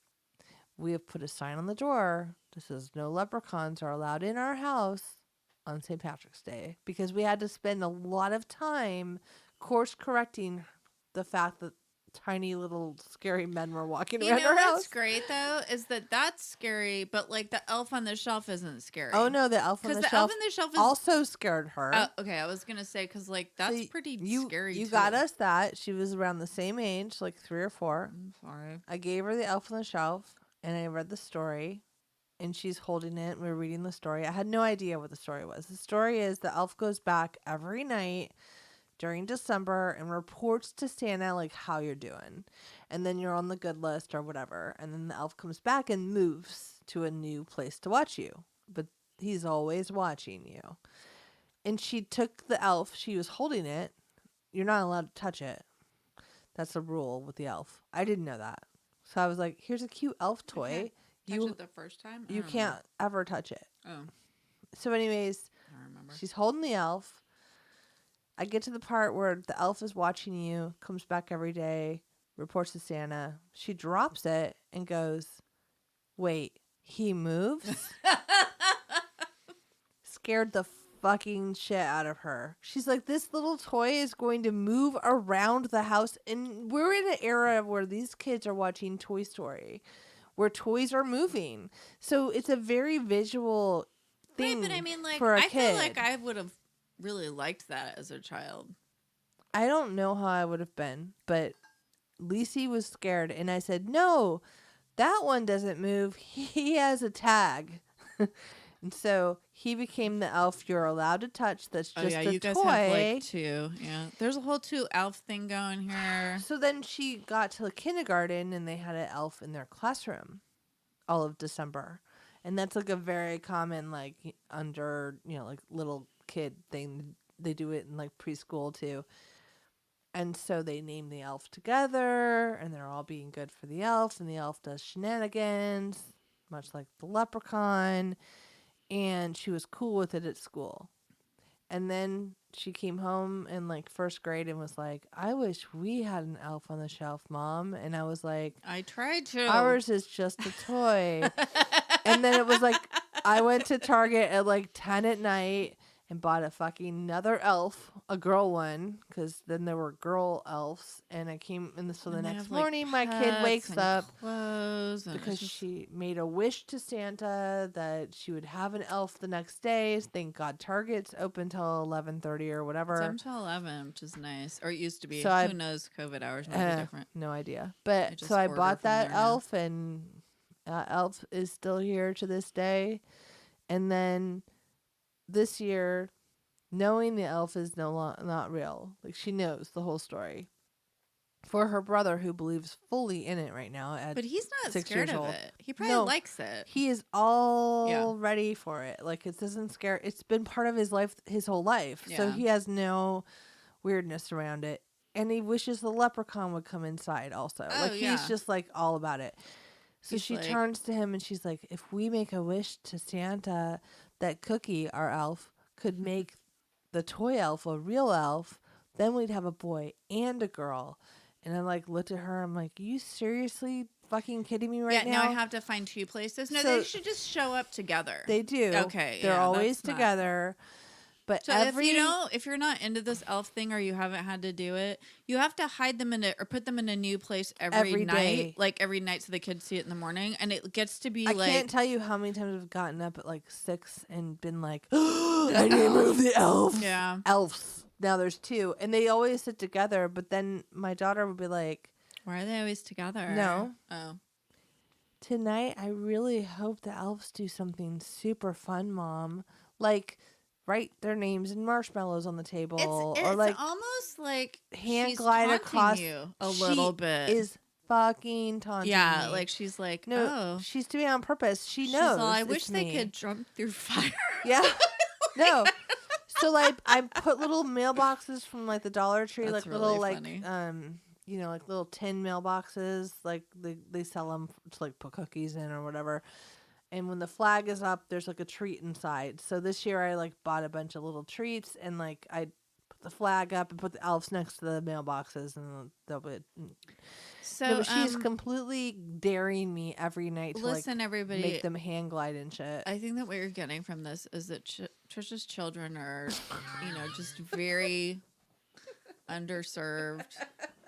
we have put a sign on the door that says no leprechauns are allowed in our house on St. Patrick's Day, because we had to spend a lot of time course correcting the fact that tiny little scary men were walking You around know our what's house. great though is that that's scary, but like the elf on the shelf isn't scary. Oh no, the elf on the because shelf elf on the shelf is also scared her. okay. I was gonna say because like that's So pretty you, scary. You too. got us that. She was around the same age, like 3 or 4. I'm sorry. I gave her the elf on the shelf, and I read the story, and she's holding it. We were reading the story. I had no idea what the story was. The story is the elf goes back every night during December and reports to Santa like how you're doing, and then you're on the good list or whatever, and then the elf comes back and moves to a new place to watch you, but he's always watching you. And she took the elf, she was holding it. You're not allowed to touch it. That's a rule with the elf. I didn't know that. So I was like, here's a cute elf toy. Touch it the first time. I You don't can't ever touch it. remember. So anyways, Oh, I remember. she's holding the elf. I get to the part where the elf is watching you, comes back every day, reports to Santa. She drops it and goes, wait, he moves? Scared the fucking shit out of her. She's like, this little toy is going to move around the house. And we're in an era where these kids are watching Toy Story, where toys are moving. So it's a very visual thing. Right, but I mean, like, for a I kid. feel like I would have really liked that as a child. I don't know how I would have been, but Lacey was scared, and I said, no, that one doesn't move. He has a tag. And so he became the elf you're allowed to touch. That's just a you guys toy. have like 2. Yeah, there's a whole 2 elf thing going here. So then she got to the kindergarten, and they had an elf in their classroom all of December. And that's like a very common, like, under, like little kid thing. They do it in like preschool too. And so they name the elf together, and they're all being good for the elf, and the elf does shenanigans, much like the leprechaun. And she was cool with it at school. And then she came home in like first grade and was like, I wish we had an elf on the shelf, Mom. And I was like, I tried to. ours is just a toy. And then it was like, I went to Target at like 10 at night and bought a fucking another elf, a girl one, because then there were girl elves. And I came, so the And they next have, like, morning my kid pets wakes and up clothes and because it's just- she made a wish to Santa that she would have an elf the next day. Thank God Target's open till 11:30 or whatever. it's 7 to 11, which is nice. Or it used to be. So I- Who knows? COVID hours might be different. No idea. I But just so I order bought from that there now. elf, and elf is still here to this day. And then this year, knowing the elf is not real, like she knows the whole story. For her brother, who believes fully in it right now at But he's not 6 scared years of old. it. He probably No. likes it. He is all ready for it. Like, it doesn't scare. It's been part of his life, his whole life. So Yeah. he has no weirdness around it. And he wishes the leprechaun would come inside also. Oh, Like, yeah. he's just like all about it. So He's she like- turns to him and she's like, if we make a wish to Santa that Cookie, our elf, could make the toy elf a real elf, then we'd have a boy and a girl. And I like looked at her. I'm like, you seriously fucking kidding me right yeah, now? now I have to find 2 places. No, So- they should just show up together. They do. Okay, They're yeah, always that's not- together. But So if you're not into this elf thing or you haven't had to do it, you have to hide them or put them in a new place every night, day. like every night, so the kids see it in the morning, and it gets to be I like can't tell you how many times I've gotten up at like 6 and been like, I need to move the elves. Yeah. Elves. Now there's 2, and they always sit together. But then my daughter would be like, why are they always together? No. Oh. tonight I really hope the elves do something super fun, Mom. Like write their names and marshmallows on the table, It's or like almost like hand she's glide taunting across you a little bit. Is fucking taunting yeah, me. like she's like, No, oh, she's doing it on purpose. She she's knows. all, I it's wish they me. could jump through fire. Yeah. No. So like I put little mailboxes from like the Dollar Tree, That's like little really funny. like little tin mailboxes, like they sell them to like put cookies in or whatever. And when the flag is up, there's like a treat inside. So this year I like bought a bunch of little treats, and like I put the flag up and put the elves next to the mailboxes, and they'll be. So No, but she's completely daring me every night to listen, like everybody, make them hang glide and shit. I think that what you're getting from this is that Trisha's children are, just very underserved,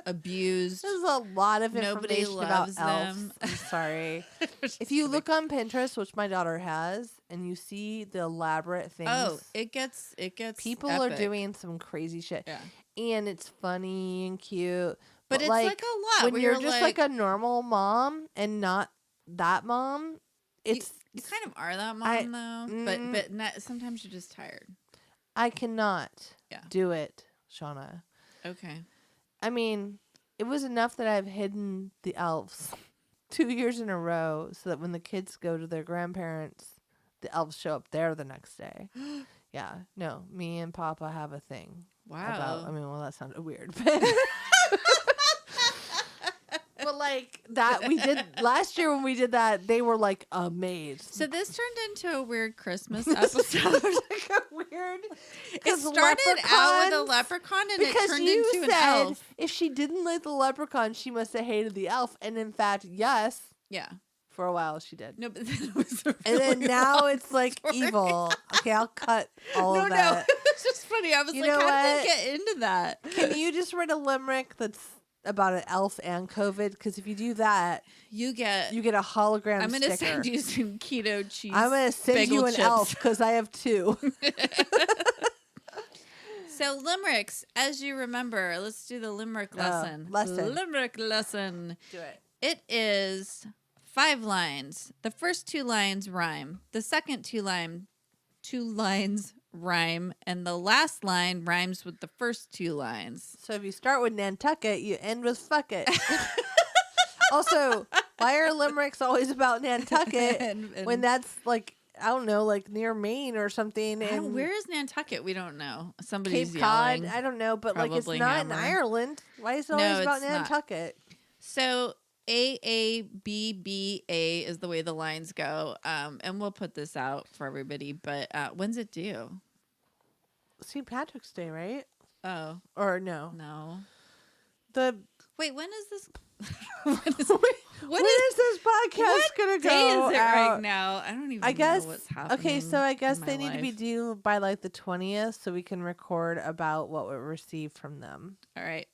abused. There's a lot of Nobody information about loves elves. them. I'm sorry. Just If you kidding. look on Pinterest, which my daughter has, and you see the elaborate things, Oh, it gets people epic. are doing some crazy shit. Yeah. And it's funny and cute. But it's like a lot when where you're you're just like a normal mom and not that mom. It's you kind of are that mom I- though, but not, sometimes you're just tired. I cannot Yeah. do it, Shauna. Okay. I mean, it was enough that I've hidden the elves 2 years in a row so that when the kids go to their grandparents, the elves show up there the next day. Yeah. No, me and Papa have a thing. Wow. Well, that sounded weird. But like that, we did last year when we did that, they were like amazed. So this turned into a weird Christmas episode. like a weird. It started out with a leprechaun and it Because turned you into an said elf. if she didn't like the leprechaun, she must have hated the elf. And in fact, yes, Yeah. for a while she did. No, but then it was a And then really now long it's like story. evil. Okay, I'll cut all No, of that. it's just funny. I was You like, know how did what? they get into that? Can you just write a limerick that's about an elf and COVID? Because if you do that, You get. you get a hologram I'm gonna sticker. send you some keto cheese. I'm gonna send bagel you an chips. elf because I have 2. So limericks, as you remember, let's do the limerick lesson. Limerick lesson. Do it. It is 5 lines. The first 2 lines rhyme. The second 2 lines rhyme, and the last line rhymes with the first 2 lines. So if you start with Nantucket, you end with fuck it. Also, why are limericks always about Nantucket And when that's like, I don't know, like near Maine or something? And where is Nantucket? We don't know. Somebody's Cape Cod? yelling. I don't know, but like it's Probably not Hammer. in Ireland. Why is it No, always about it's not. Nantucket? So AABBA is the way the lines go. And we'll put this out for everybody. But when's it due? St. Patrick's Day, right? Oh, Or no? no. Wait, when is this? When is this podcast gonna go day is it out? right now? I don't even I guess. know what's happening. Okay, so I guess in they my need to be life. due by like the 20th, so we can record about what we received from them. All right.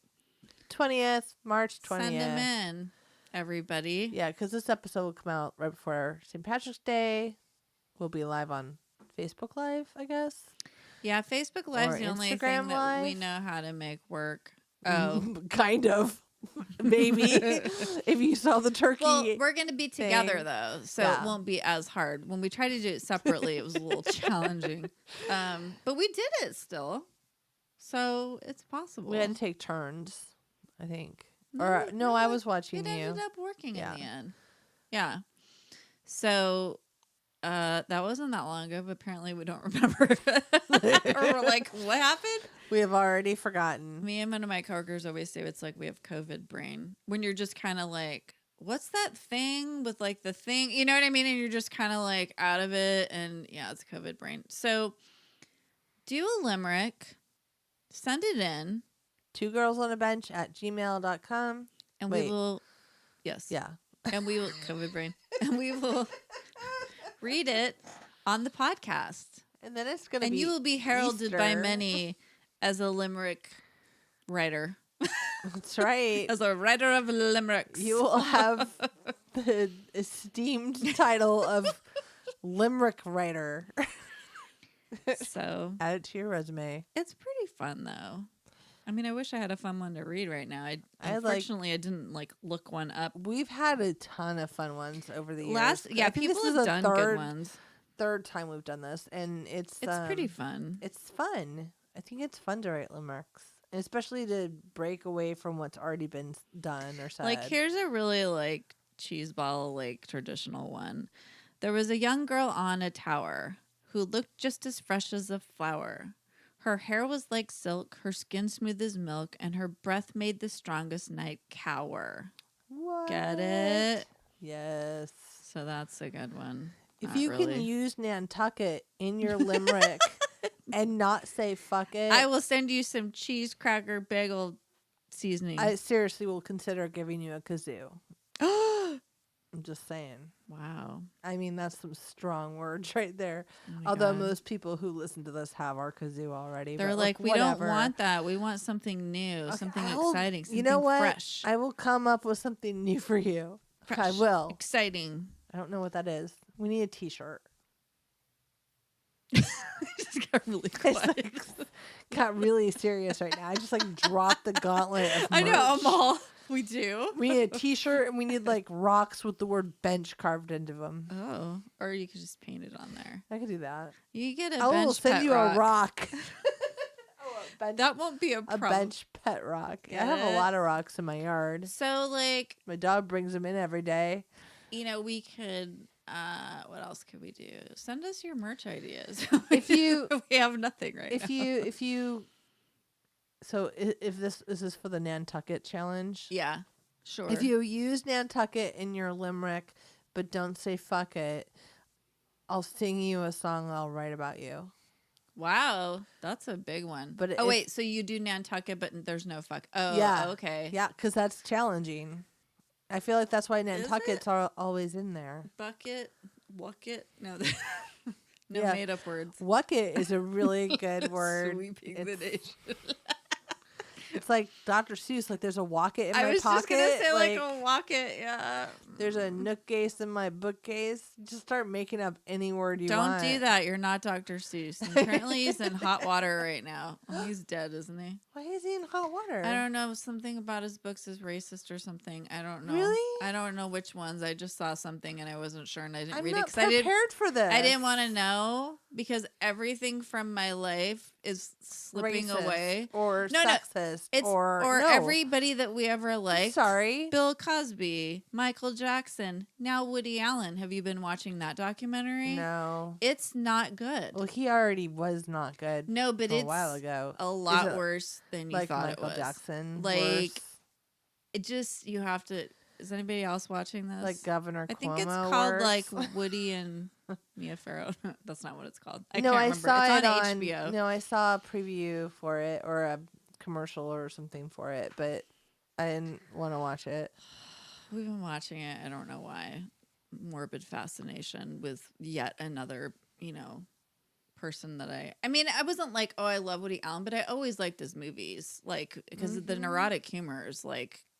20th, March 20th. Send them in, everybody. Yeah, because this episode will come out right before St. Patrick's Day. We'll be live on Facebook Live, I guess. Yeah, Facebook Live's Or the only Instagram thing that we Live. know how to make work. Oh. Kind of. Maybe. If you saw the turkey. Well, we're going to be together, thing. though, so Yeah. it won't be as hard. When we tried to do it separately, it was a little challenging. But we did it still, so it's possible. We had to take turns, I think. Or no, I was watching It you. ended up working Yeah. in the end. Yeah. So that wasn't that long ago, but apparently we don't remember. Or we're like, what happened? We have already forgotten. Me and one of my coworkers always say it's like we have COVID brain. When you're just kind of like, what's that thing with like the thing? You know what I mean? And you're just kind of like out of it. And yeah, it's COVID brain. So do a limerick, send it in, 2girlsonabench at gmail.com. and Wait. we will, yes. Yeah. And we will, COVID brain, and we will read it on the podcast. And then it's gonna And be you will be heralded by Easter. many as a limerick writer. That's right. As a writer of limericks. You will have the esteemed title of limerick writer. So Add it to your resume. it's pretty fun though. I mean, I wish I had a fun one to read right now. Unfortunately, I didn't look one up. We've had a ton of fun ones over the years. I think People this is have the done good ones. third time we've done this, and it's Pretty fun. It's fun. I think it's fun to write limericks, and especially to break away from what's already been done or said. Here's a really cheeseball traditional one. There was a young girl on a tower who looked just as fresh as a flower. Her hair was like silk, her skin smooth as milk, and her breath made the strongest night cower. What? Get it? Yes. So that's a good one. If Not you really. can use Nantucket in your limerick and not say fuck it, I will send you some cheese cracker bagel seasoning. I seriously will consider giving you a kazoo. I'm just saying. Wow. I mean, that's some strong words right there. Oh my Although God. most people who listen to this have our kazoo already. They're but like, we whatever. don't want that. We want something new, Okay, something I will- exciting, something you know what? fresh. I will come up with something new for you. I Fresh. will. Exciting. I don't know what that is. We need a t-shirt. Just got really It's quiet. got really serious right now. I just dropped the gauntlet of I know, merch. Amal. We do. We need a t-shirt and we need rocks with the word bench carved into them. Oh, or you could just paint it on there. I could do that. You get a I will bench send pet you rock. a rock. bench, That won't be a a problem. bench pet rock. I have Get a it? lot of rocks in my yard. So, My dog brings them in every day. we could. What else could we do? Send us your merch ideas. If you- we have nothing right If now. you so if this is for the Nantucket challenge. Yeah, sure. If you use Nantucket in your limerick but don't say fuck it, I'll sing you a song I'll write about you. Wow, that's a big one. But oh if- wait, so you do Nantucket, but there's no fuck. Oh, Yeah. okay. Yeah, because that's challenging. I feel like that's why it? Nantucket's are always in there. Bucket, wucket. No, no Yeah. made up words. Wucket is a really good word. Sweeping the It's, nation. it's like Dr. Seuss. There's a Wocket in I my was pocket. just gonna say a wucket. Yeah. There's a nookcase in my bookcase. Just start making up any word you Don't want. do that. You're not Dr. Seuss. And currently, he's in hot water right now. Oh, he's dead, isn't he? Why is he in hot water? I don't know. Something about his books is racist or something. I don't know. Really? I don't know which ones. I just saw something and I wasn't sure and I didn't I'm read it not because prepared for this. I didn't want to know because everything from my life is slipping Racist away. or No, sexist It's or no. everybody that we ever liked. Sorry. Bill Cosby, Michael Jackson, now Woody Allen. Have you been watching that documentary? No. It's not good. Well, he already was not good. No, but a it's while ago. a lot Is it worse than you like thought Michael it was. Jackson. Like, worse? It just, you have to. Is anybody else watching this? Like Governor Cuomo. I think it's called worse. like Woody and Mia Farrow. That's not what it's called. I no, can't I remember. saw it's it on HBO. No, I saw a preview for it or a commercial or something for it, but I didn't want to watch it. We've been watching it. I don't know why. Morbid fascination with yet another, person that I mean, I wasn't like, oh, I love Woody Allen, but I always liked his movies, because the neurotic humor is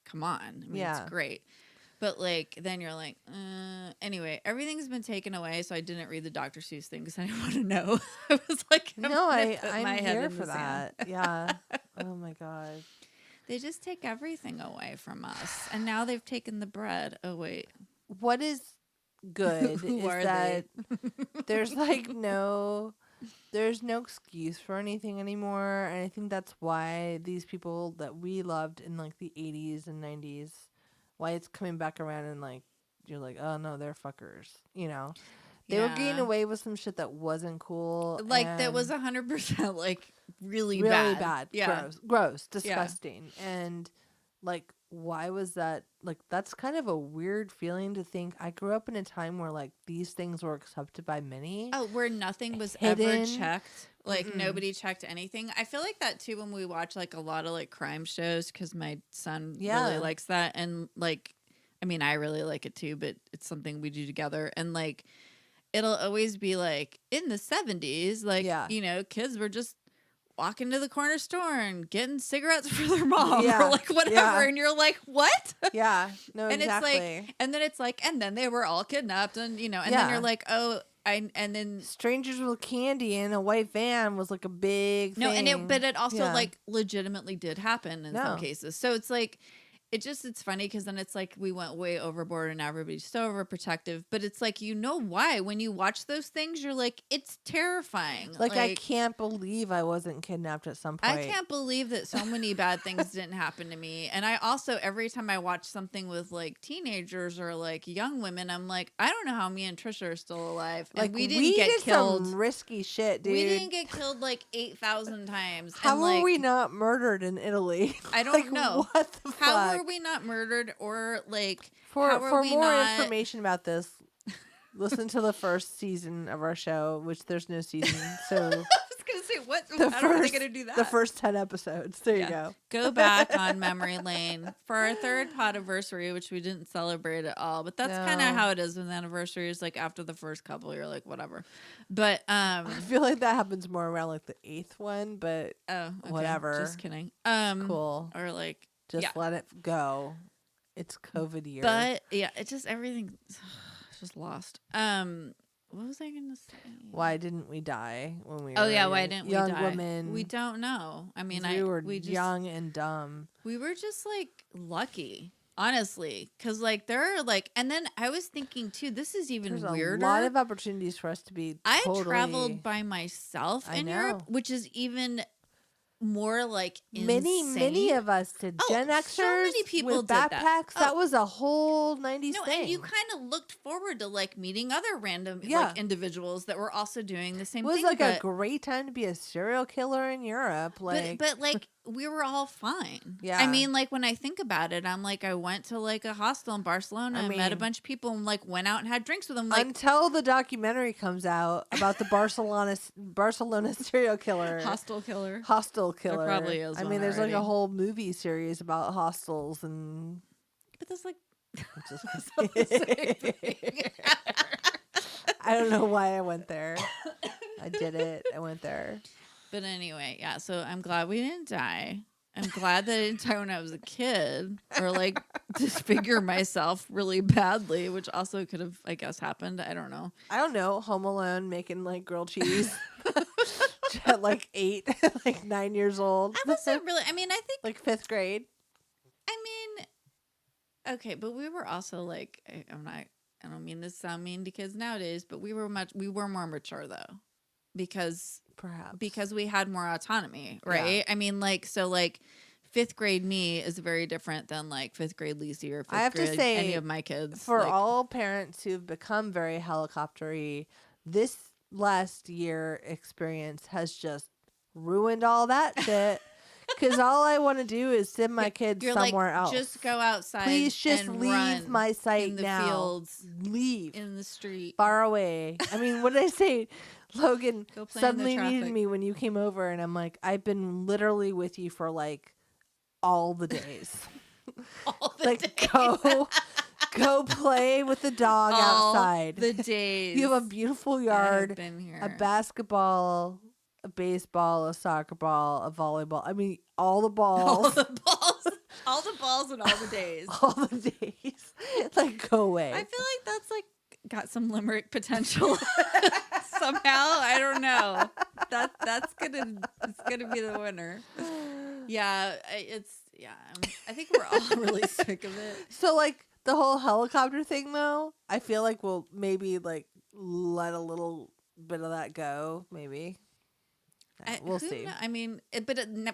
come on. I mean, Yeah. it's great. But then you're like, anyway, everything's been taken away, so I didn't read the Dr. Seuss thing because I didn't want to know. I was like, No, I'm I'm here for that. Yeah. Oh my god. They just take everything away from us, and now they've taken the bread. Oh wait, What is good Who is are that there's there's no excuse for anything anymore, and I think that's why these people that we loved in the 80s and 90s, why it's coming back around and you're like, oh no, they're fuckers, They were getting Yeah. away with some shit that wasn't cool. that was and 100% really really bad. bad. Yeah. Gross, disgusting. And why was that? That's kind of a weird feeling to think. I grew up in a time where these things were accepted by many. Oh, where nothing was ever Hidden. checked. Mm-mm. Nobody checked anything. I feel like that too when we watch a lot of crime shows because my son Yeah. really likes that. And I mean, I really like it too, but it's something we do together. And it'll always be like in the 70s, like, Yeah. you know, kids were just walking to the corner store and getting cigarettes for their mom Yeah. or like whatever. Yeah. And you're like, what? Yeah. No, And exactly. it's like, and then it's like, and then they were all kidnapped and, you know, and then Yeah. you're like, oh, and then strangers with candy in a white van was like a big no, thing. but it also Yeah. like legitimately did happen in some cases. So it's like, it's funny because then it's like we went way overboard and now everybody's so overprotective. But it's like, you know why? When you watch those things, you're like, it's terrifying. Like I can't believe I wasn't kidnapped at some point. I can't believe that so many bad things didn't happen to me. And I also, every time I watch something with like teenagers or like young women, I'm like, I don't know how me and Trisha are still alive. And Like we didn't get did killed. some risky shit, dude. We didn't get killed like 8,000 times. How and, were like, we not murdered in Italy? I don't Like, know. What the fuck? How were we not murdered or like For how are we more not... information about this, listen to the first season of our show, which there's no season. So I was gonna say what? the How are they first gonna do that? the first 10 episodes. There Yeah. you go. Go back on memory lane for our third podiversary, which we didn't celebrate at all. But that's kind of No. how it is with anniversaries. Like after the first couple, you're like whatever. But I feel like that happens more around like the 8th one, but oh, okay, whatever. Just kidding. cool. Or like Just yeah. let it go. It's COVID year. But yeah, it's just everything. It's just lost. What was I gonna say? Why didn't we die when we Oh were yeah, why didn't young we die? women? We don't know. I mean, we were we just, young and dumb. We were just like lucky, honestly, because like there are like, and then I was thinking too. This is even There's weirder. a lot of opportunities for us to be. I totally, traveled by myself I in Europe, know. which is even more like many insane. of us did. Oh, Gen Xers so many people with did that. backpacks. That Oh. was a whole 90s No, thing. and you kind of looked forward to like meeting other random Yeah. like individuals that were also doing the same it was thing. like a but, great time to be a serial killer in Europe. Like, but like we were all fine. Yeah. I mean, like when I think about it, I'm like I went to like a hostel in Barcelona and met a mean, bunch of people and like went out and had drinks with them. Like until the documentary comes out about the Barcelona serial killer. hostel killer. Hostel killer. probably is I one mean, there's like a already. whole movie series about hostels and. But that's like Just the same thing. I don't know why I went there. I did it. I went there. But anyway, yeah, so I'm glad we didn't die. I'm glad that I didn't die when I was a kid or like disfigure myself really badly, which also could have, I guess, happened. I don't know. I don't know. Home Alone making like grilled cheese at like 8, like 9 years old. I wasn't really, I mean, I think, Like 5th grade. I mean, okay, but we were also like, I don't mean this to sound mean to kids nowadays, but we were more mature though. Because we had more autonomy, right? Yeah. I mean, like, so like 5th grade me is very different than like 5th grade Lacey or 5th I have to grade say, any of my kids. For like, all parents who've become very helicoptery, this last year experience has just ruined all that shit. Because all I want to do is send my kids you're somewhere like, else. just go outside. Please just and leave run my sight in the now. fields, Leave. in the street. Far away. I mean, what did I say? Logan Go play in the suddenly needed traffic. me when you came over, and I'm like, I've been literally with you for like all the days. All the Like, days. go play with the dog All outside. the days. You have a beautiful I have yard, been here. a basketball, a baseball, a soccer ball, a volleyball. I mean, all the all balls, the balls, all the balls, and all the days. all the days. Like, go away. I feel like that's like got some limerick potential somehow. I don't know. It's gonna be the winner. Yeah, I think we're all really sick of it. So, like, the whole helicopter thing, though, I feel like we'll maybe, like, let a little bit of that go, maybe. We'll Who see. I mean,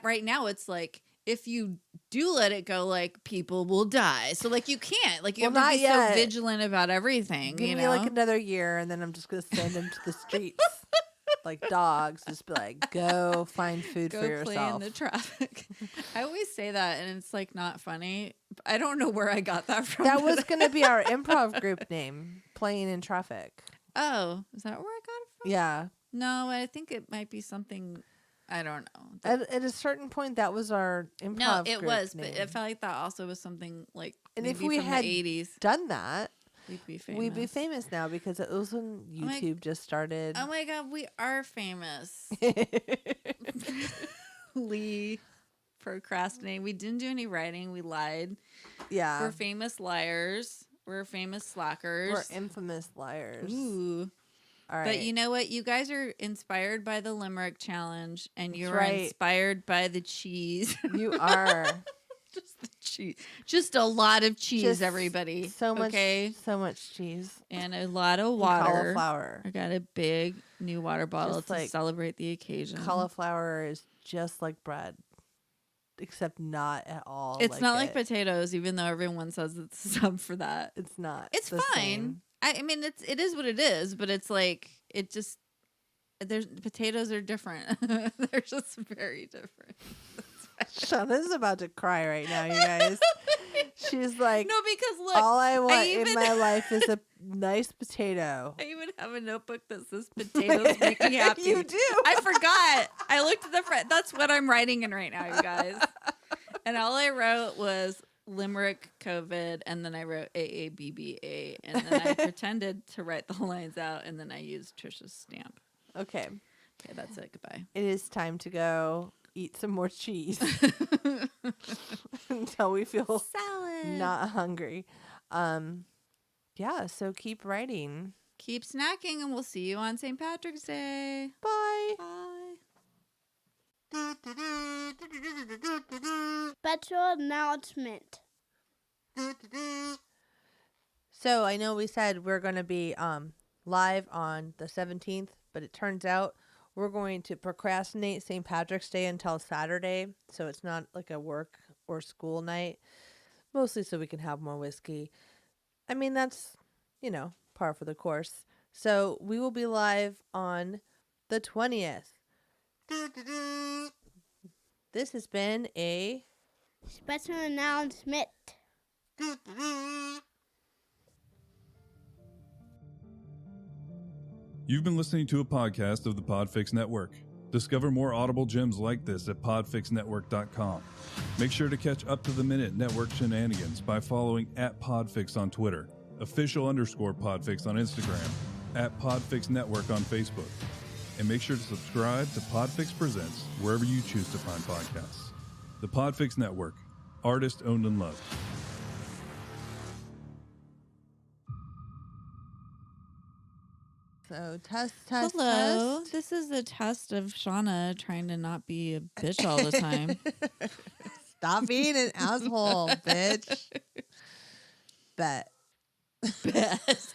right now it's like if you do let it go, like people will die. So like you can't, like you Well, have to be not yet. so vigilant about everything. Give you me, know, like, another year, and then I'm just going to send them to the streets. Like dogs, just be like, go find food go for play yourself. in the traffic. I always say that, and it's like not funny. I don't know where I got that from. That was going to be our improv group name, Playing in Traffic. Oh, is that where I got it from? Yeah. No, I think it might be something. I don't know. At a certain point, that was our improv No, it group was, name. but I felt like that also was something like And if maybe we from had the 80s. done that, we'd be famous. We'd be famous now because it was when YouTube just started. Oh my God, we are famous. Lee procrastinating. We didn't do any writing. We lied. Yeah. We're famous liars. We're famous slackers. We're infamous liars. Ooh. All right. But you know what? You guys are inspired by the Limerick Challenge, and you're right. inspired by the cheese. You are. Just the cheese. Just a lot of cheese, Just everybody. So much, okay? so much cheese. And a lot of And water. cauliflower. I got a big new water bottle Just to like celebrate the occasion. Cauliflower is just like bread, except not at all. It's not like it. potatoes, even though everyone says it's a sub for that. It's not. It's the fine. same. I mean, it is what it is, but it's like it just there's potatoes are different. They're just very different. Shauna's about to cry right now, you guys. She's like, No, because look, all I want even, in my life is a nice potato. I even have a notebook that says potatoes make me happy. You do. I forgot. I looked at the front. That's what I'm writing in right now, you guys. And all I wrote was Limerick COVID, and then I wrote AABBA, and then I pretended to write the lines out, and then I used Trisha's stamp. Okay. Okay, that's it. Goodbye. It is time to go eat some more cheese until we feel Salad. not hungry. Yeah, so keep writing. Keep snacking, and we'll see you on St. Patrick's Day. Bye. Bye. Special announcement. So I know we said we're going to be live on the 17th, but it turns out we're going to procrastinate St. Patrick's Day until Saturday, so it's not like a work or school night, mostly so we can have more whiskey. I mean, that's, par for the course. So we will be live on the 20th. This has been a Special announcement. You've been listening to a podcast of the Podfix Network. Discover more audible gems like this at podfixnetwork.com. Make sure to catch up-to-the-minute network shenanigans by following @Podfix on Twitter, official_Podfix on Instagram, @Podfix Network on Facebook. And make sure to subscribe to Podfix Presents wherever you choose to find podcasts. The Podfix Network, artist owned and loved. So test. Hello. This is a test of Shauna trying to not be a bitch all the time. Stop being an asshole, bitch. Bet. Bet.